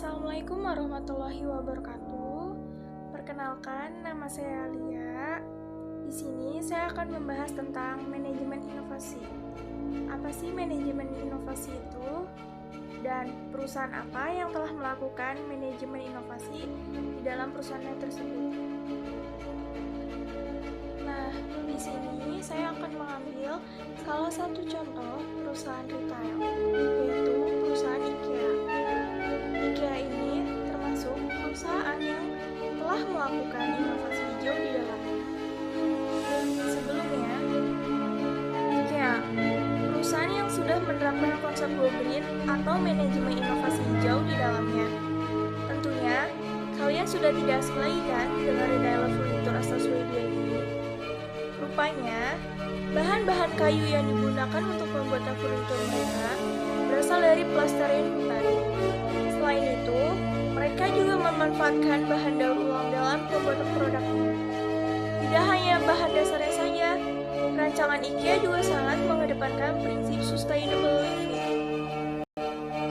Assalamualaikum warahmatullahi wabarakatuh. Perkenalkan, nama saya Alia. Di sini saya akan membahas tentang manajemen inovasi. Apa sih manajemen inovasi itu? Dan perusahaan apa yang telah melakukan manajemen inovasi di dalam perusahaannya tersebut? Nah, di sini saya akan mengambil salah satu contoh perusahaan retail, yaitu perusahaan IKEA. IKEA ini termasuk perusahaan yang telah melakukan inovasi hijau di dalamnya. Sebelumnya, IKEA, perusahaan yang sudah menerapkan konsep Go Green atau manajemen inovasi hijau di dalamnya. Tentunya, kalian sudah tidak asing lagi kan dengan retailer furnitur asal Swedia ini? Rupanya, bahan-bahan kayu yang digunakan untuk pembuatan furnitur mereka berasal dari pelestarian hutan. Selain itu, mereka juga memanfaatkan bahan daur ulang dalam pembuatan produknya. Tidak hanya bahan dasarnya saja, rancangan IKEA juga sangat mengedepankan prinsip sustainable living.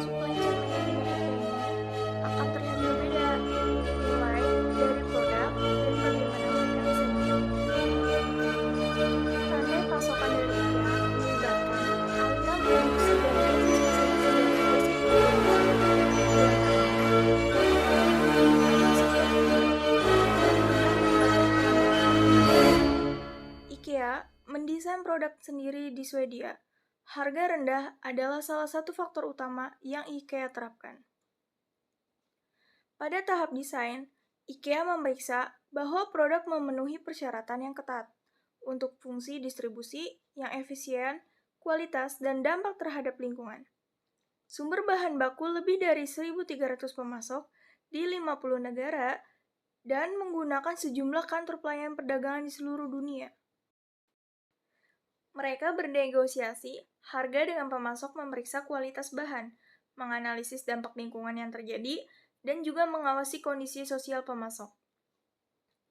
Supply chain manajemen IKEA ini akan terlihat berbeda, mulai dari produk dan bagaimana mereka bisa rantai pasokan dari IKEA melibatkan aliran produksi dan IKEA mendesain produk sendiri di Swedia. Harga rendah adalah salah satu faktor utama yang IKEA terapkan. Pada tahap desain, IKEA memeriksa bahwa produk memenuhi persyaratan yang ketat untuk fungsi distribusi yang efisien, kualitas, dan dampak terhadap lingkungan. Sumber bahan baku lebih dari 1.300 pemasok di 50 negara dan menggunakan sejumlah kantor pelayanan perdagangan di seluruh dunia. Mereka bernegosiasi harga dengan pemasok, memeriksa kualitas bahan, menganalisis dampak lingkungan yang terjadi, dan juga mengawasi kondisi sosial pemasok.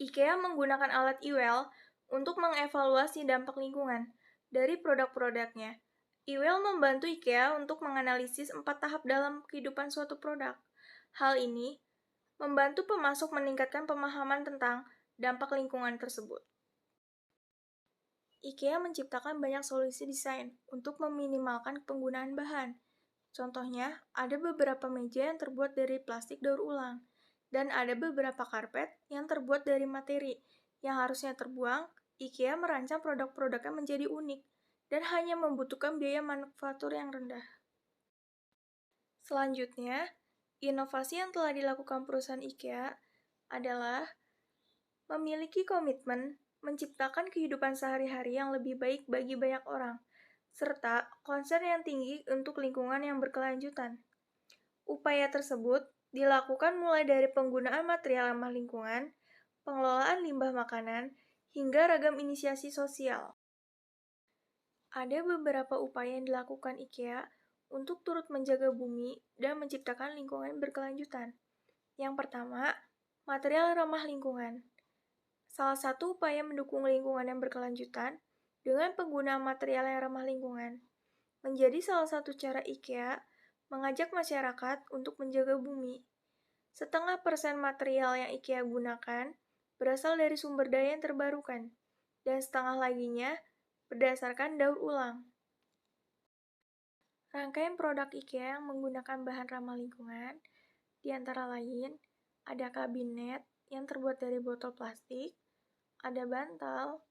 IKEA menggunakan alat IWEL untuk mengevaluasi dampak lingkungan dari produk-produknya. IWEL membantu IKEA untuk menganalisis 4 tahap dalam kehidupan suatu produk. Hal ini membantu pemasok meningkatkan pemahaman tentang dampak lingkungan tersebut. IKEA menciptakan banyak solusi desain untuk meminimalkan penggunaan bahan. Contohnya, ada beberapa meja yang terbuat dari plastik daur ulang, dan ada beberapa karpet yang terbuat dari materi yang harusnya terbuang. IKEA merancang produk-produknya menjadi unik dan hanya membutuhkan biaya manufaktur yang rendah. Selanjutnya, inovasi yang telah dilakukan perusahaan IKEA adalah memiliki komitmen menciptakan kehidupan sehari-hari yang lebih baik bagi banyak orang, serta konsen yang tinggi untuk lingkungan yang berkelanjutan. Upaya tersebut dilakukan mulai dari penggunaan material ramah lingkungan, pengelolaan limbah makanan, hingga ragam inisiasi sosial. Ada beberapa upaya yang dilakukan IKEA untuk turut menjaga bumi dan menciptakan lingkungan berkelanjutan. Yang pertama, material ramah lingkungan. Salah satu upaya mendukung lingkungan yang berkelanjutan dengan penggunaan material yang ramah lingkungan menjadi salah satu cara IKEA mengajak masyarakat untuk menjaga bumi. 0,5% material yang IKEA gunakan berasal dari sumber daya yang terbarukan, dan setengah laginya berdasarkan daur ulang. Rangkaian produk IKEA yang menggunakan bahan ramah lingkungan, di antara lain ada kabinet yang terbuat dari botol plastik, ada bantal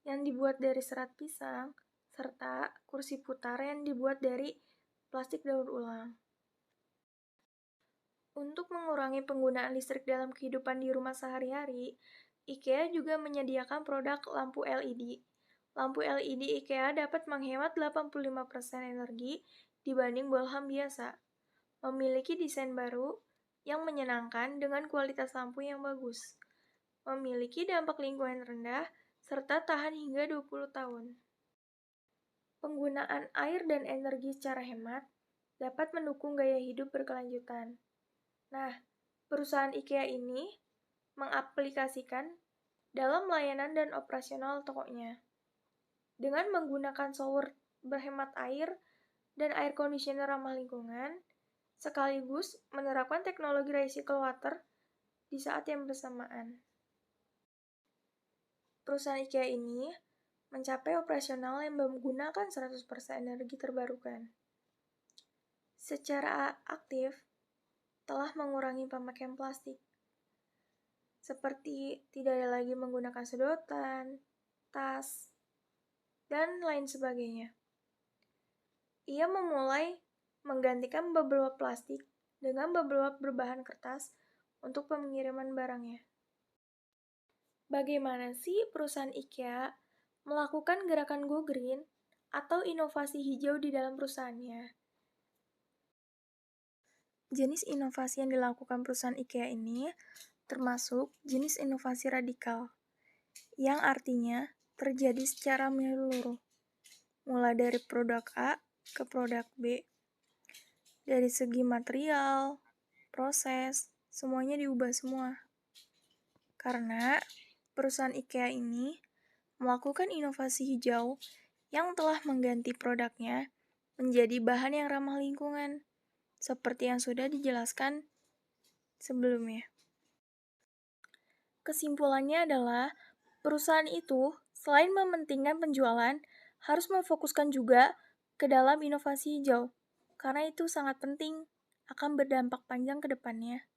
yang dibuat dari serat pisang, serta kursi putar yang dibuat dari plastik daur ulang. Untuk mengurangi penggunaan listrik dalam kehidupan di rumah sehari-hari, IKEA juga menyediakan produk lampu LED. Lampu LED IKEA dapat menghemat 85% energi dibanding balham biasa. Memiliki desain baru yang menyenangkan dengan kualitas lampu yang bagus. Memiliki dampak lingkungan rendah, serta tahan hingga 20 tahun. Penggunaan air dan energi secara hemat dapat mendukung gaya hidup berkelanjutan. Nah, perusahaan IKEA ini mengaplikasikan dalam layanan dan operasional tokonya. Dengan menggunakan shower berhemat air dan air conditioner ramah lingkungan, sekaligus menerapkan teknologi recycle water di saat yang bersamaan. Perusahaan IKEA ini mencapai operasional yang menggunakan 100% energi terbarukan. Secara aktif, telah mengurangi pemakaian plastik, seperti tidak ada lagi menggunakan sedotan, tas, dan lain sebagainya. Ia memulai menggantikan bubble wrap plastik dengan bubble wrap berbahan kertas untuk pengiriman barangnya. Bagaimana sih perusahaan IKEA melakukan gerakan Go Green atau inovasi hijau di dalam perusahaannya? Jenis inovasi yang dilakukan perusahaan IKEA ini termasuk jenis inovasi radikal, yang artinya terjadi secara menyeluruh, mulai dari produk A ke produk B. Dari segi material, proses, semuanya diubah semua. Karena perusahaan IKEA ini melakukan inovasi hijau yang telah mengganti produknya menjadi bahan yang ramah lingkungan, seperti yang sudah dijelaskan sebelumnya. Kesimpulannya adalah, perusahaan itu selain mementingkan penjualan, harus memfokuskan juga ke dalam inovasi hijau, karena itu sangat penting, akan berdampak panjang ke depannya.